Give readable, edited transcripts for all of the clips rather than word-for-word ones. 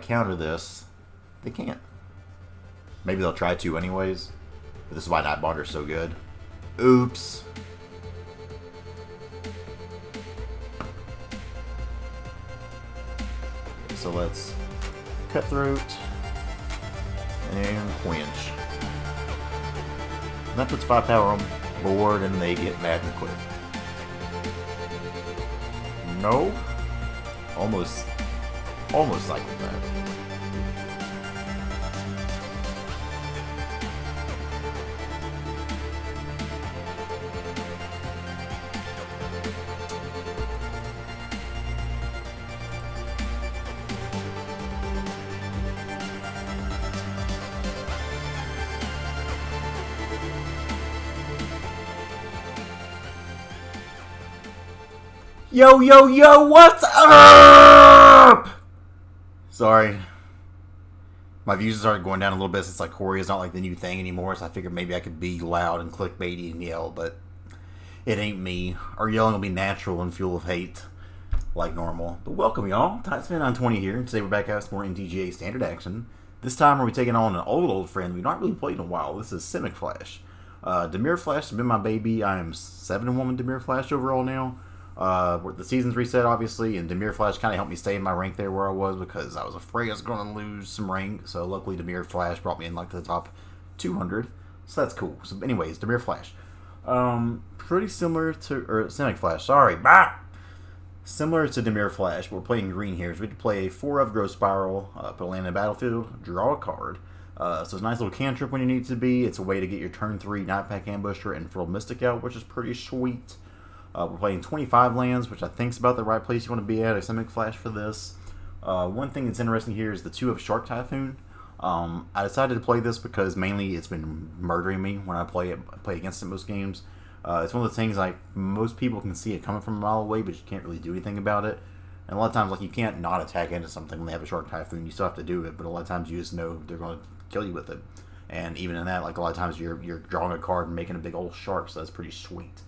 counter this, they can't. Maybe they'll try to anyways. But this is why Nightbonder is so good. Oops. So let's Cutthroat and Quench. And that puts 5 power on board and they get mad and quit. No. Almost cycled that. Yo, yo, yo, what's up? Sorry. My views started going down a little bit since like Corey is not like the new thing anymore, so I figured maybe I could be loud and clickbaity and yell, but it ain't me. Our yelling will be natural and fuel of hate, like normal. But welcome, y'all. Titanspin920 here, and today we're back at some more MTGA standard action. This time we're taking on an old friend we've not really played in a while. This is Simic Flash. Dimir Flash has been my baby. I am 7-1 with Dimir Flash overall now. The season's reset, obviously, and Dimir Flash kind of helped me stay in my rank there where I was because I was afraid I was going to lose some rank. So luckily, Dimir Flash brought me in like to the top 200, so that's cool. So, anyways, Dimir Flash, pretty similar to Simic Flash. Sorry, similar to Dimir Flash. But we're playing green here, so we can play 4 of Growth Spiral, put a land in the battlefield, draw a card. So it's a nice little cantrip when you need it to be. It's a way to get your turn 3 Nightpack Ambusher and Frilled Mystic out, which is pretty sweet. We're playing 25 lands, which I think is about the right place you want to be at. A Simic Flash for this. One thing that's interesting here is the 2 of Shark Typhoon. I decided to play this because mainly it's been murdering me when I play against it most games. It's one of the things like most people can see it coming from a mile away, but you can't really do anything about it. And a lot of times, like you can't not attack into something when they have a Shark Typhoon. You still have to do it, but a lot of times you just know they're going to kill you with it. And even in that, like a lot of times you're drawing a card and making a big old shark, so that's pretty sweet.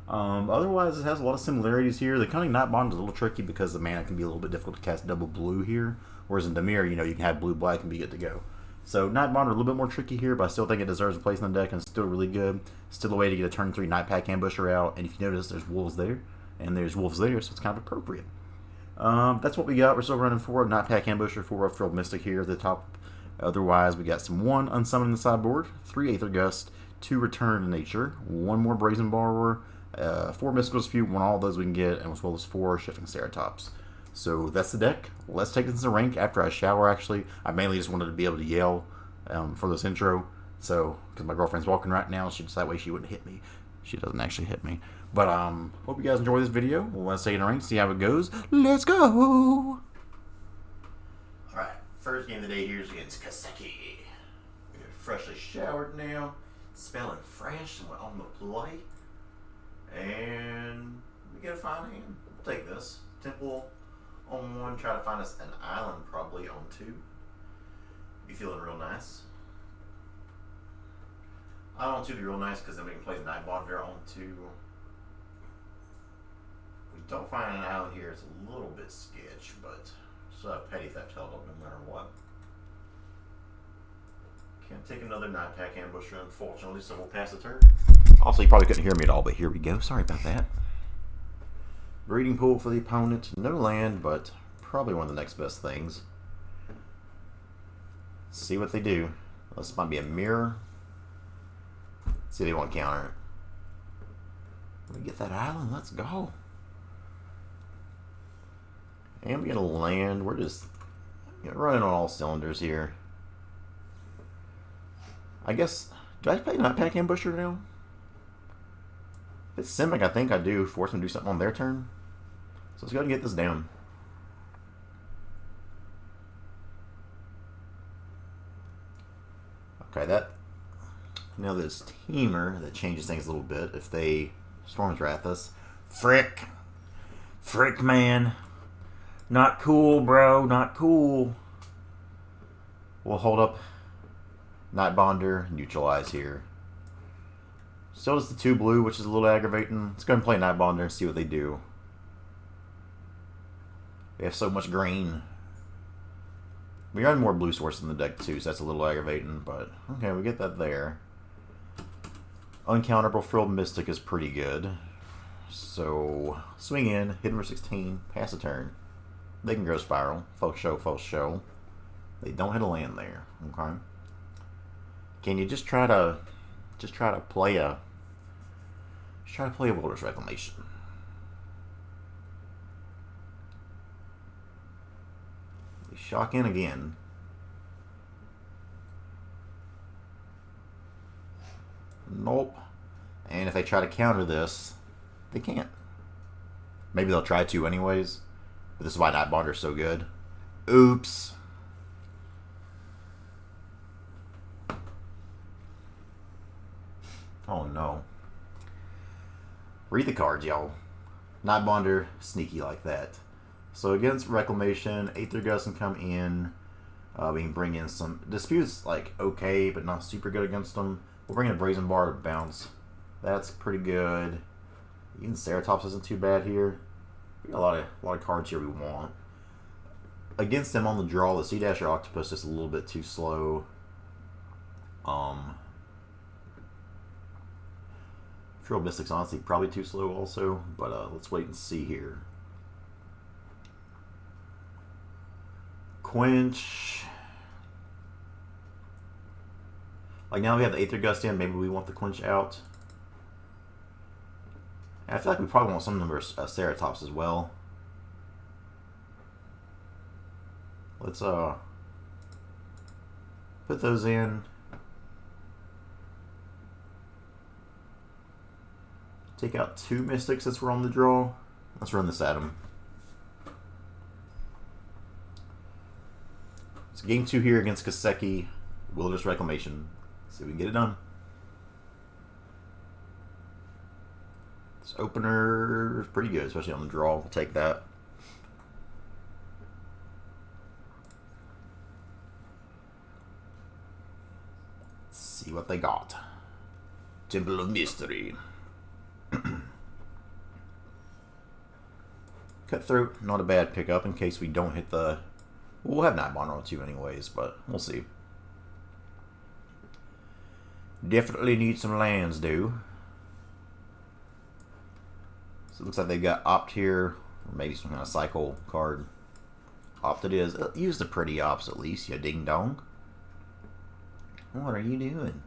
Otherwise, it has a lot of similarities here. The Cunning Nightbond is a little tricky because the mana can be a little bit difficult to cast double blue here. Whereas in Dimir, you know, you can have blue-black and be good to go. So Nightbond are a little bit more tricky here, but I still think it deserves a place in the deck and it's still really good. Still a way to get a turn 3 Nightpack Ambusher out. And if you notice, there's wolves there and there's wolves there, so it's kind of appropriate. That's what we got. We're still running 4 of Nightpack Ambusher, 4 of Frilled Mystic here at the top. Otherwise, we got some 1 Unsummon in the sideboard, 3 Aether Gust, 2 Return to Nature, 1 more Brazen Borrower, 4 Mystical Dispute, 1 all those we can get, and as well as 4 Shifting Ceratops. So that's the deck. Let's take this to rank after I shower, actually. I mainly just wanted to be able to yell for this intro. So, because my girlfriend's walking right now, that way she wouldn't hit me. She doesn't actually hit me. But, hope you guys enjoy this video. Let's take it to rank, see how it goes. Let's go! Alright, first game of the day here is against Kaseki. We're freshly showered now, smelling fresh, and we're on the play. And we get a fine hand. We'll take this. Temple on 1, try to find us an island probably on 2. Be feeling real nice. I don't want 2 to be real nice because then we can play the Nightbonder on 2. If we don't find an island here, it's a little bit sketch, but still have Petty Theft held up no matter what. Can't take another Nightpack Ambusher, unfortunately, so we'll pass the turn. Also, you probably couldn't hear me at all, but here we go. Sorry about that. Breeding Pool for the opponent. No land, but probably one of the next best things. Let's see what they do. This might be a mirror. Let's see if they won't counter it. We get that island. Let's go. And we get a land. We're just running on all cylinders here. I guess, do I play Nightpack Ambusher now? If it's Simic, I think I do. Force them to do something on their turn. So let's go ahead and get this down. Okay, now this Temur, that changes things a little bit if they Storm's Wrath us. Frick, man. Not cool, bro. Not cool. We'll hold up Nightbonder, Neutralize here. Still just the 2 blue, which is a little aggravating. Let's go ahead and play Nightbonder and see what they do. They have so much green. We run more blue source in the deck too, so that's a little aggravating, but okay, we get that there. Uncounterable Frilled Mystic is pretty good. So, swing in, hit number 16, pass a turn. They can go Spiral. Faux show, faux show. They don't hit a land there. Okay. Can you just try to play a Wilderness Reclamation? They shock in again. Nope. And if they try to counter this, they can't. Maybe they'll try to anyways. But this is why Nightbonder's so good. Oops. Oh no. Read the cards, y'all. Nightbonder, sneaky like that. So against Reclamation, Aether Gust can come in. We can bring in some Disputes, like okay, but not super good against them. We'll bring in a Brazen Borrower to bounce. That's pretty good. Even Ceratops isn't too bad here. We got a lot of cards here we want. Against them on the draw, the Sea Dasher Octopus is a little bit too slow. Frilled Mystic's honestly probably too slow also, but let's wait and see here. Quench. Like now we have the Aether Gust in, maybe we want the Quench out. And I feel like we probably want some number of Ceratops as well. Let's put those in. Take out 2 Mystics since we're on the draw. Let's run this at him. So game 2 here against Kaseki, Wilderness Reclamation. See if we can get it done. This opener is pretty good, especially on the draw. We'll take that. Let's see what they got. Temple of Mystery. Cutthroat, not a bad pickup in case we don't hit the... We'll have Nightbonder on 2 anyways, but we'll see. Definitely need some lands, do. So it looks like they've got Opt here, or maybe some kind of cycle card. Opt it is. Use the pretty Ops at least, you ding dong. What are you doing?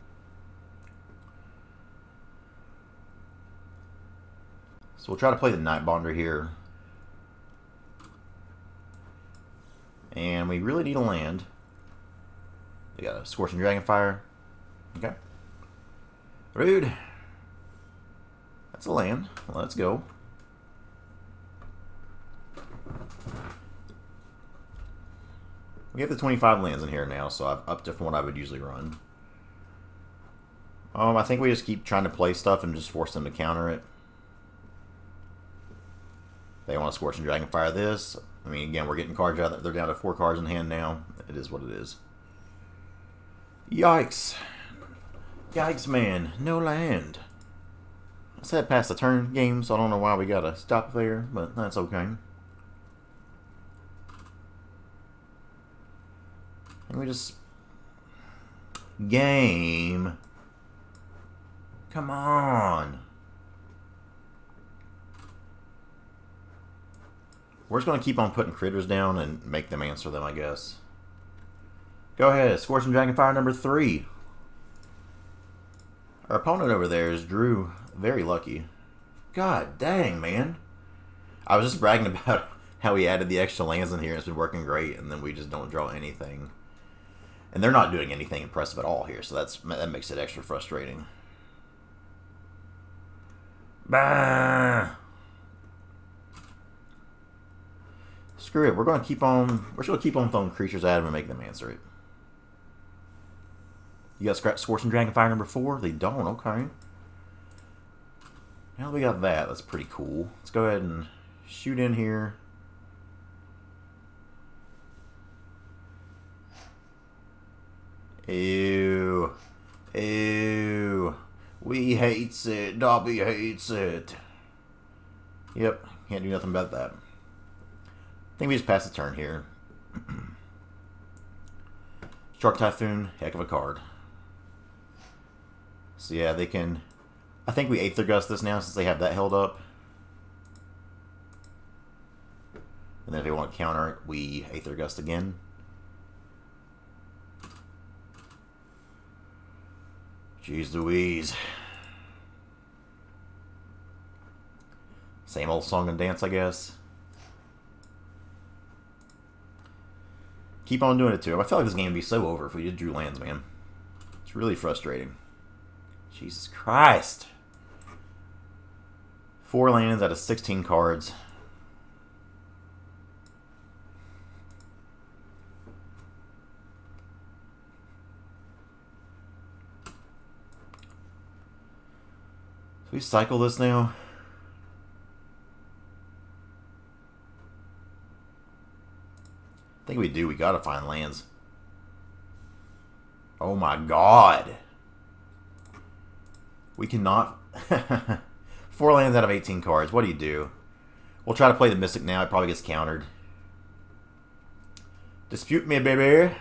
So we'll try to play the Nightbonder here. And we really need a land. We got a Scorching Dragonfire. Okay. Rude. That's a land. Let's go. We have the 25 lands in here now, so I've upped it from what I would usually run. I think we just keep trying to play stuff and just force them to counter it. They want to Scorching Dragonfire this. I mean, again, we're getting cards out. They're down to 4 cards in hand now. It is what it is. Yikes. Yikes, man. No land. I said past the turn game, so I don't know why we gotta stop there, but that's okay. And we just... Game. Come on. We're just going to keep on putting critters down and make them answer them, I guess. Go ahead. Scorching Dragonfire number 3. Our opponent over there is Drew. Very lucky. God dang, man. I was just bragging about how he added the extra lands in here and it's been working great, and then we just don't draw anything. And they're not doing anything impressive at all here, so that makes it extra frustrating. Bah! Screw it. We're just gonna keep on throwing creatures at them and make them answer it. You got Scorching Dragonfire number 4? They don't. Okay. Now we got that. That's pretty cool. Let's go ahead and shoot in here. Ew. Ew. We hates it. Dobby hates it. Yep. Can't do nothing about that. I think we just pass the turn here. Shark Typhoon, heck of a card. So yeah, they can... I think we Aether Gust this now since they have that held up. And then if they want to counter it, we Aether Gust again. Jeez Louise. Same old song and dance, I guess. Keep on doing it too. I feel like this game would be so over if we just drew lands, man. It's really frustrating. Jesus Christ. 4 lands out of 16 cards. So we cycle this now. I think we do. We gotta find lands. Oh my god. We cannot... 4 lands out of 18 cards. What do you do? We'll try to play the Mystic now. It probably gets countered. Dispute me, baby.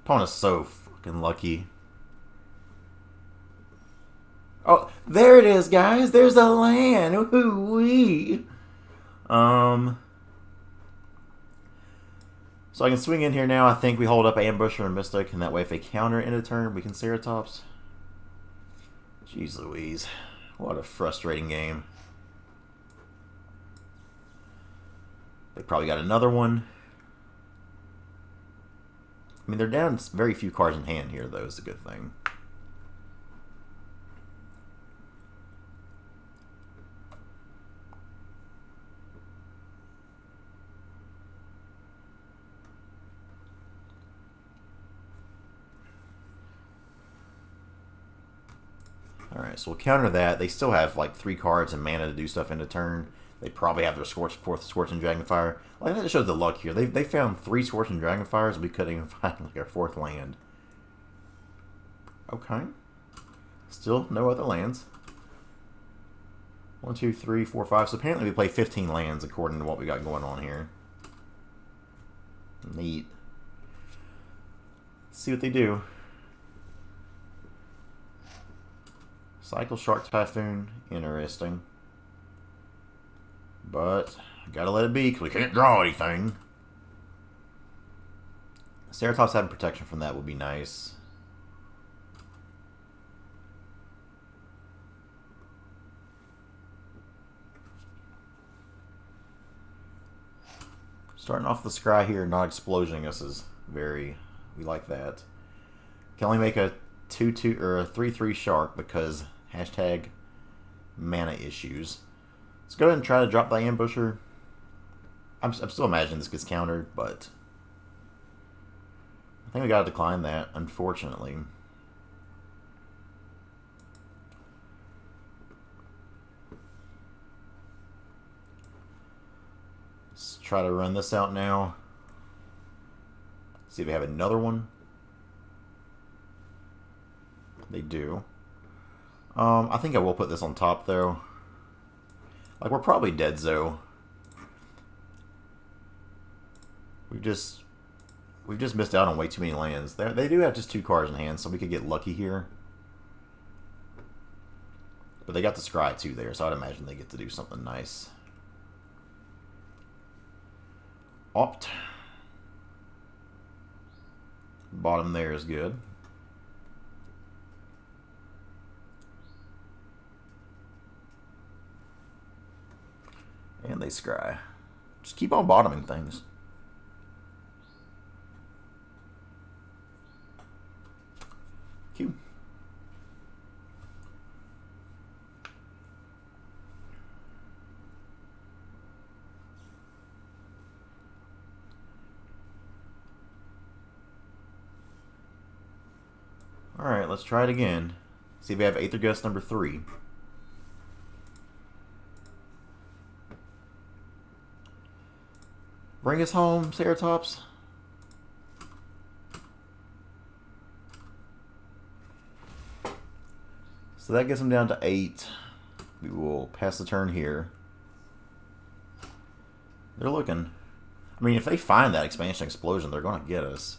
Opponent's so fucking lucky. Oh, there it is, guys. There's a land. Ooh-wee. So I can swing in here now. I think we hold up Ambusher and Mystic, and that way if they counter end of turn, we can Ceratops. Jeez Louise. What a frustrating game. They probably got another one. I mean, they're down very few cards in hand here, though, is a good thing. Alright, so we'll counter that. They still have like 3 cards and mana to do stuff into turn. They probably have their fourth Scorching Dragonfire. Like, that shows the luck here. They found 3 Scorching Dragonfires. We couldn't even find like our 4th land. Okay. Still no other lands. 1, 2, 3, 4, 5. So apparently we play 15 lands according to what we got going on here. Neat. Let's see what they do. Cycle Shark Typhoon, interesting. But, gotta let it be, because we can't draw anything. Ceratops having protection from that would be nice. Starting off the scry here, not explosioning us is very... we like that. Can only make a 2/2 or a 3/3 shark because hashtag mana issues. Let's go ahead and try to drop the Ambusher. I'm still imagining this gets countered, but I think we gotta decline that, unfortunately. Let's try to run this out now. See if we have another one. They do. I think I will put this on top, though. Like, we're probably dead, though. We've just missed out on way too many lands. They do have just 2 cards in hand, so we could get lucky here. But they got the scry, too, there, so I'd imagine they get to do something nice. Opt. Bottom there is good. And they scry. Just keep on bottoming things. Q. Alright, let's try it again. See if we have Aether Gust number 3. Bring us home, Ceratops. So that gets them down to 8. We will pass the turn here. They're looking. I mean, if they find that expansion explosion, they're going to get us.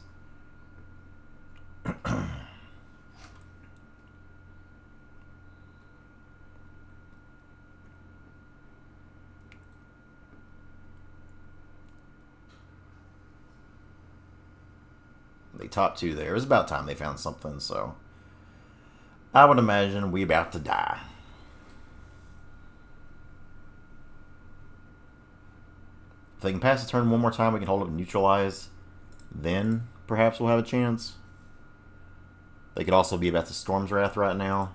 They top 2 there. It was about time they found something, so I would imagine we about to die. If they can pass the turn one more time, we can hold up and neutralize. Then perhaps we'll have a chance. They could also be about to Storm's Wrath right now,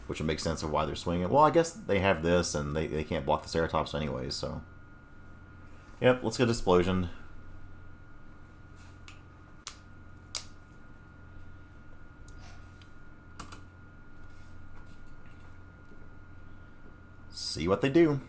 which would make sense of why they're swinging. Well, I guess they have this, and they can't block the Ceratops anyways, so. Yep, let's get Explosion. See what they do.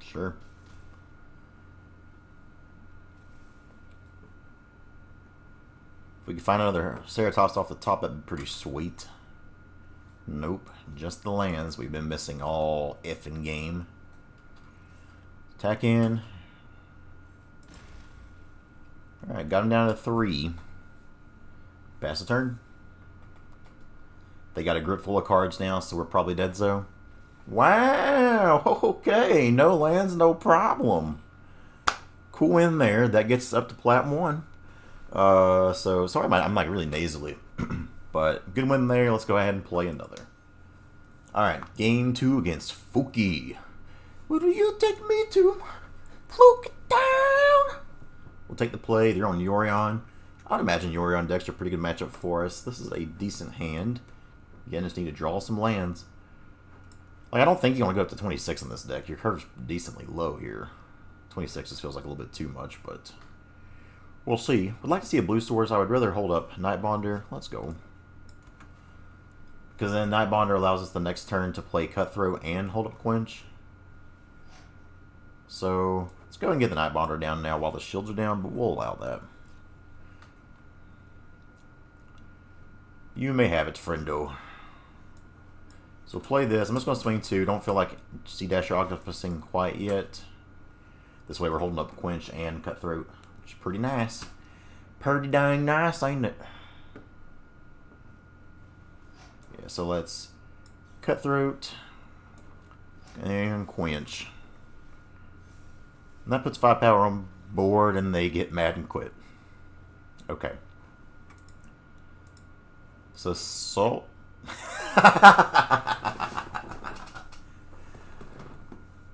Sure. If we could find another Ceratops off the top, that'd be pretty sweet. Nope, just the lands we've been missing all effing game. Attack in. Alright, got him down to 3. Pass the turn. They got a grip full of cards now, so we're probably dead, so. Wow! Okay, no lands, no problem. Cool in there. That gets us up to Plat 1. So, sorry, I'm like really nasally. But good win there. Let's go ahead and play another. Alright, game 2 against Fuki. Will you take me to Fluke down? We'll take the play. They're on Yorion. I'd imagine Yorion decks are a pretty good matchup for us. This is a decent hand. Again, just need to draw some lands. Like, I don't think you want to go up to 26 in this deck. Your curve's decently low here. 26 just feels like a little bit too much, but we'll see. Would like to see a blue source. I would rather hold up Nightbonder. Let's go. Because then Nightbonder allows us the next turn to play Cutthroat and hold up Quench. So let's go and get the Nightbonder down now while the shields are down, but we'll allow that. You may have it, friendo. So play this. I'm just going to swing 2. Don't feel like C-Dash or Octopusing quite yet. This way we're holding up Quench and Cutthroat, which is pretty nice. Pretty dang nice, ain't it? Yeah, so let's Cutthroat and Quench. And that puts 5 power on board, and they get mad and quit. Okay. So Salt.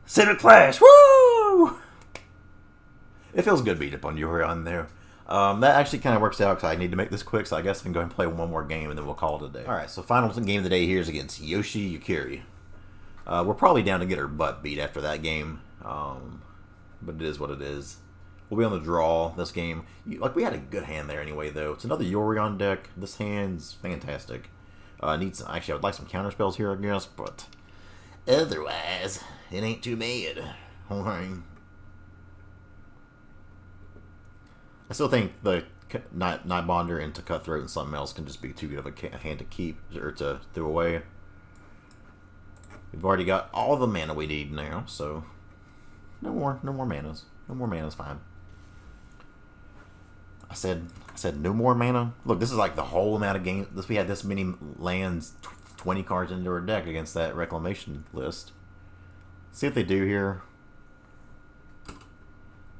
Simic Flash, woo! It feels good beat up on Yorion there. That actually kind of works out because I need to make this quick, so I guess I can go ahead and play one more game and then we'll call it a day. Alright, so final game of the day here is against Yoshi Yukiri. We're probably down to get our butt beat after that game, but it is what it is. We'll be on the draw this game. Like, we had a good hand there anyway, though. It's another Yorion deck. This hand's fantastic. Needs actually, I would like some counter spells here, I guess, but otherwise, it ain't too bad. Alright. I still think the Nightbonder into Cutthroat and something else can just be too good of a hand to keep or to throw away. We've already got all the mana we need now, so no more manas. No more mana's fine. I said no more mana. Look, this is like the whole amount of game. We had this many lands, 20 cards into our deck against that Reclamation list. See what they do here.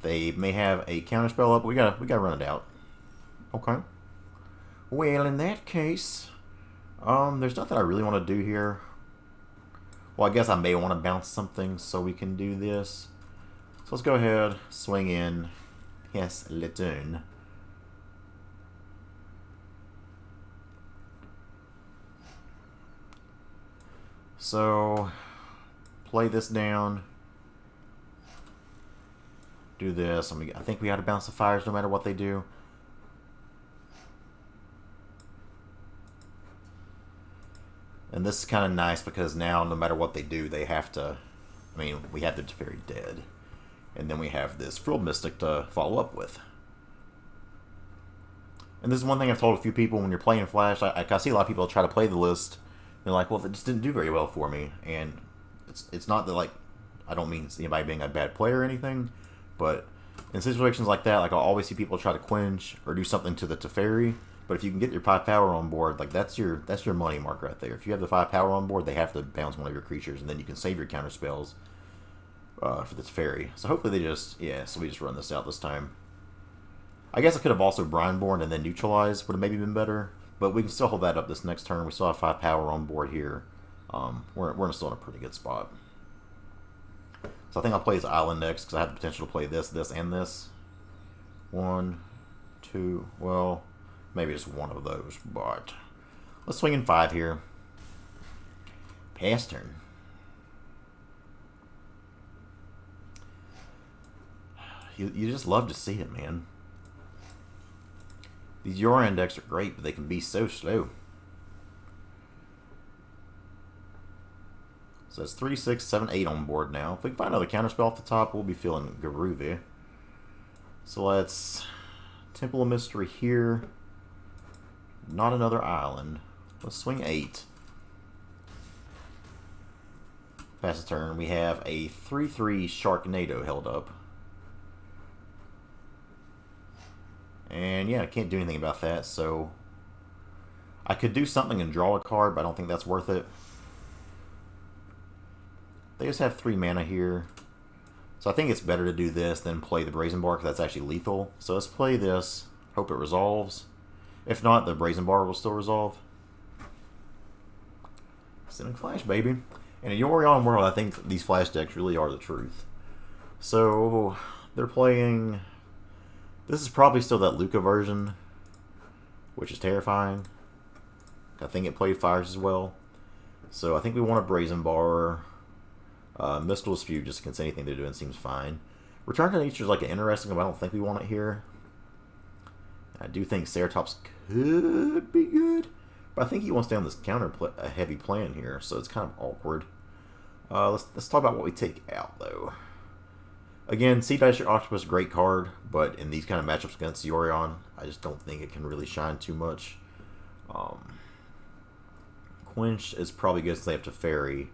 They may have a counter spell up. We gotta run it out. Okay. Well, in that case, there's nothing I really want to do here. Well, I guess I may want to bounce something so we can do this. So let's go ahead, swing in. Yes, le turn. So, play this down. Do this. I think we got to bounce the fires no matter what they do. And this is kind of nice because now, no matter what they do, they have to I mean, we have the Teferi dead. And then we have this Frilled Mystic to follow up with. And this is one thing I've told a few people when you're playing Flash. I see a lot of people try to play the list. They're like, well, it just didn't do very well for me. And it's not that, like, I don't mean anybody being a bad player or anything. But in situations like that, like, I'll always see people try to Quench or do something to the Teferi. But if you can get your 5 power on board, like, that's your money mark right there. If you have the 5 power on board, they have to bounce one of your creatures. And then you can save your counter spells for the Teferi. So hopefully they just... Yeah, so we just run this out this time. I guess I could have also Brineborn and then Neutralize. Would have maybe been better. But we can still hold that up this next turn. We still have 5 power on board here. We're still in a pretty good spot. So I think I'll play his Island next because I have the potential to play this, this, and this. 1, 2, well, maybe just one of those. But let's swing in 5 here. Pass turn. You just love to see it, man. These Yorion decks are great, but they can be so slow. So that's 3, 6, 7, 8 on board now. If we can find another counterspell off the top, we'll be feeling groovy. So let's Temple of Mystery here. Not another island. Let's swing 8. Pass the turn. We have a 3/3 Sharknado held up. And yeah, I can't do anything about that, so I could do something and draw a card, but I don't think that's worth it. They just have 3 mana here. So I think it's better to do this than play the Brazen Borrower, because that's actually lethal. So let's play this, hope it resolves. If not, the Brazen Borrower will still resolve. Simic Flash, baby. In a Yorion world, I think these Flash decks really are the truth. So they're playing... This is probably still that Lukka version, which is terrifying. I think it played fires as well. So I think we want a Brazen Borrower. Mystical Dispute, just against anything they're doing, seems fine. Return to Nature is like interesting, but I don't think we want it here. I do think Ceratops could be good, but I think he wants down this a heavy plan here, so it's kind of awkward. Let's talk about what we take out, though. Again, Sea Dasher Octopus, great card, but in these kind of matchups against Yorion, I just don't think it can really shine too much. Quench is probably good since they have Teferi.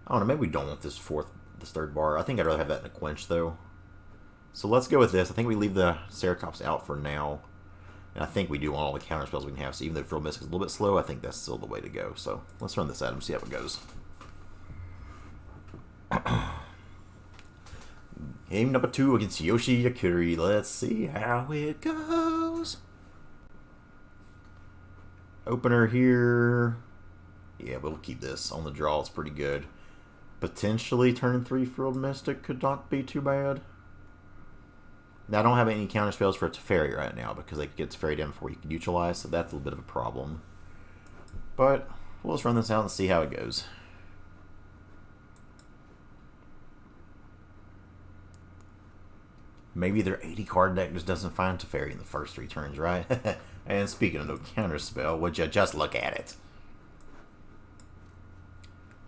I don't know, maybe we don't want this 3rd bar. I think I'd rather have that in a Quench, though. So let's go with this. I think we leave the Ceratops out for now. And I think we do want all the counter spells we can have. So even though Frilled Mystic is a little bit slow, I think that's still the way to go. So let's run this at him, see how it goes. Game number 2 against Yoshi Yakuri. Let's see how it goes. Opener here. Yeah, we'll keep this on the draw. It's pretty good. Potentially turn 3 Frilled Mystic could not be too bad. Now I don't have any counter spells for Teferi right now because they could get Teferi down before you can neutralize, so that's a little bit of a problem. But we'll just run this out and see how it goes. Maybe their 80 card deck just doesn't find Teferi in the first 3 turns, right? And speaking of no counter spell, would you just look at it?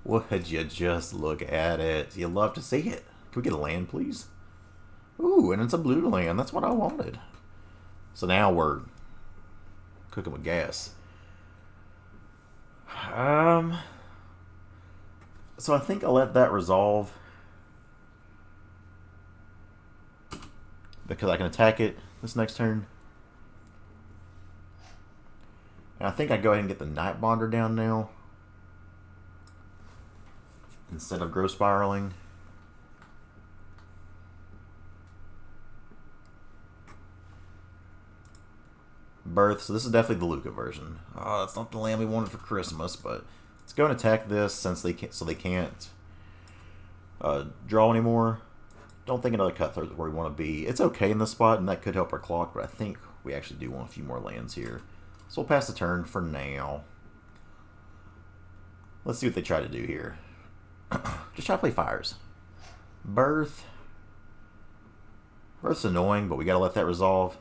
Would you just look at it? You love to see it. Can we get a land, please? Ooh, and it's a blue land. That's what I wanted. So now we're cooking with gas. So I think I'll let that resolve. Because I can attack it this next turn. And I think I go ahead and get the Night Bonder down now. Instead of Growth Spiraling. Birth, so this is definitely the Lukka version. Oh, that's not the land we wanted for Christmas, but let's go and attack this since they can't, so they can't draw anymore. Don't think another Cutthroat is where we want to be. It's okay in this spot, and that could help our clock, but I think we actually do want a few more lands here. So we'll pass the turn for now. Let's see what they try to do here. Just try to play fires. Birth. Birth's annoying, but we gotta let that resolve.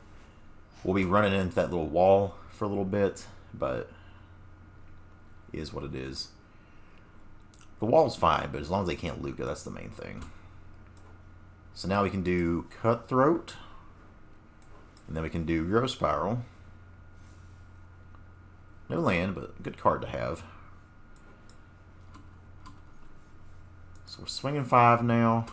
We'll be running into that little wall for a little bit, but it is what it is. The wall's fine, but as long as they can't Lukka, that's the main thing. So now we can do Cutthroat. And then we can do Growth Spiral. No land, but good card to have. So we're swinging 5 now.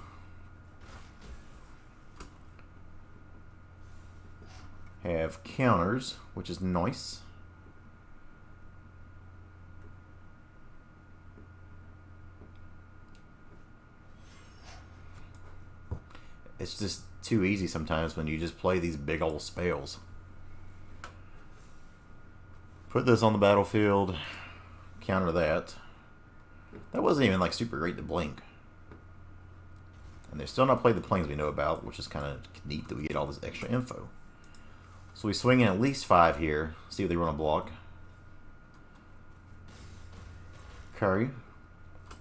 Have counters, which is nice. It's just too easy sometimes when you just play these big old spells. Put this on the battlefield, counter that. That wasn't even like super great to blink. And they've still not played the planes we know about, which is kind of neat that we get all this extra info. So we swing in at least 5 here, see what they run a block. Curry.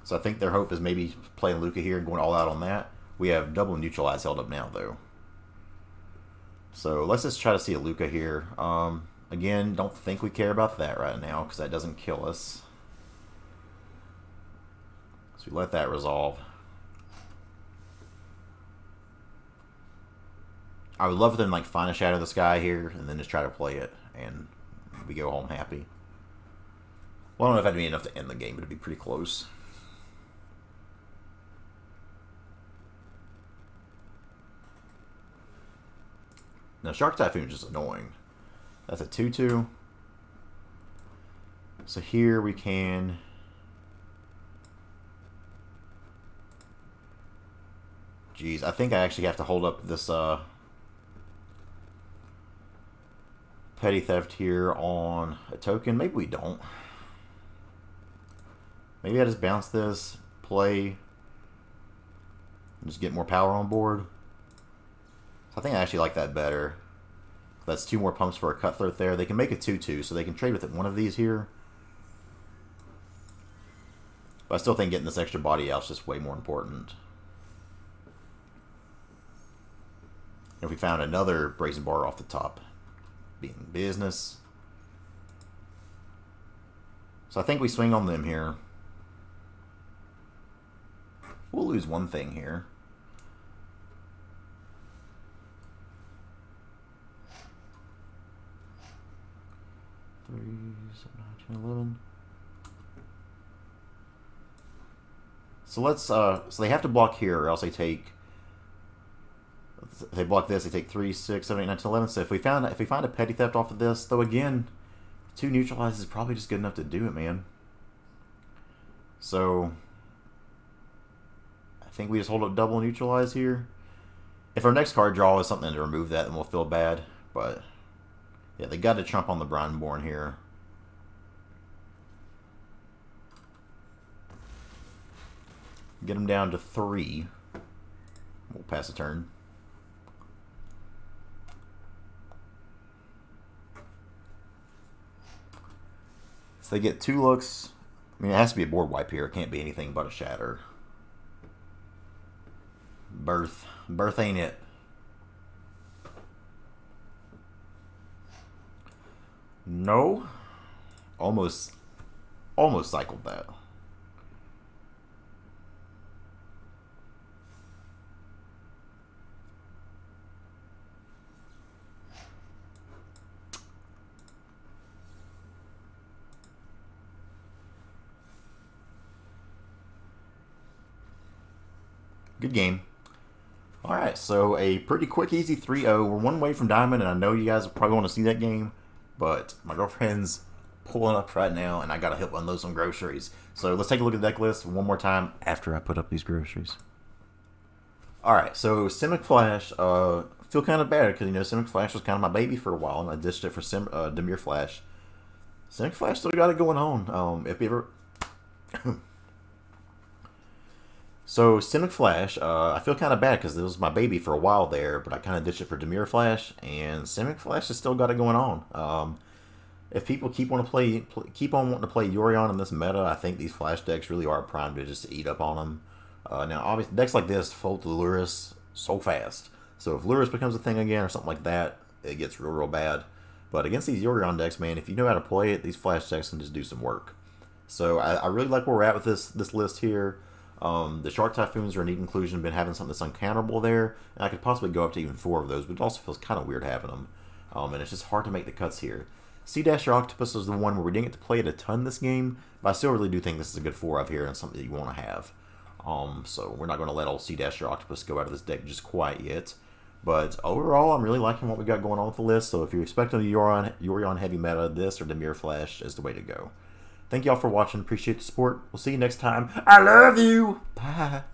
So I think their hope is maybe playing Lukka here and going all out on that. We have double Neutralize held up now, though. So let's just try to see a Lukka here. Again, don't think we care about that right now, because that doesn't kill us. So we let that resolve. I would love for them to like find a Shadow of the Sky here, and then just try to play it, and we go home happy. Well, I don't know if that'd be enough to end the game, but it'd be pretty close. Now, Shark Typhoon is just annoying. That's a 2/2. So here we can... Geez, I think I actually have to hold up this Petty Theft here on a token. Maybe we don't. Maybe I just bounce this, play, and just get more power on board. So I think I actually like that better. That's 2 more pumps for a Cutthroat there. They can make a 2/2, so they can trade with one of these here. But I still think getting this extra body out is just way more important. If we found another Brazen Borrower off the top, being business. So I think we swing on them here. We'll lose one thing here. Three, 7, 9, 10, 11. So let's so they have to block here, or else they take. If they block this, they take 3, 6, 7, 8, 9, 10, 11. So if we find a Petty Theft off of this, though again, 2 Neutralizes is probably just good enough to do it, man. So I think we just hold up double Neutralize here. If our next card draw is something to remove that, then we'll feel bad. But yeah, they got to trump on the Brineborn here. Get them down to 3. We'll pass a turn. So they get 2 looks. I mean, it has to be a board wipe here. It can't be anything but a Shatter. Birth. Birth ain't it. No. Almost cycled that. Good game. Alright, so a pretty quick, easy 3-0. We're 1 away from Diamond, and I know you guys probably want to see that game, but my girlfriend's pulling up right now, and I gotta help unload some groceries. So let's take a look at the deck list one more time after I put up these groceries. Alright, so Simic Flash, feel kind of bad, because, you know, Simic Flash was kind of my baby for a while, and I ditched it for Dimir Flash. Simic Flash still got it going on. If you ever... So, Simic Flash, I feel kind of bad because it was my baby for a while there, but I kind of ditched it for Dimir Flash, and Simic Flash has still got it going on. If people keep on wanting to play Yorion in this meta, I think these Flash decks really are primed to just eat up on them. Now, obviously, decks like this fold to Lurrus so fast. So, if Lurrus becomes a thing again or something like that, it gets real bad. But against these Yorion decks, man, if you know how to play it, these Flash decks can just do some work. So I really like where we're at with this list here. The Shark Typhoons are a neat inclusion. Been having something that's uncounterable there, and I could possibly go up to even 4 of those, but it also feels kind of weird having them. And it's just hard to make the cuts here. Sea Dasher Octopus is the one where we didn't get to play it a ton this game, but I still really do think this is a good 4 of here and something that you want to have. So we're not going to let old Sea Dasher Octopus go out of this deck just quite yet. But overall, I'm really liking what we got going on with the list. So if you're expecting a Yorion heavy meta, this or Dimir Flash is the way to go. Thank y'all for watching. Appreciate the support. We'll see you next time. I love you. Bye.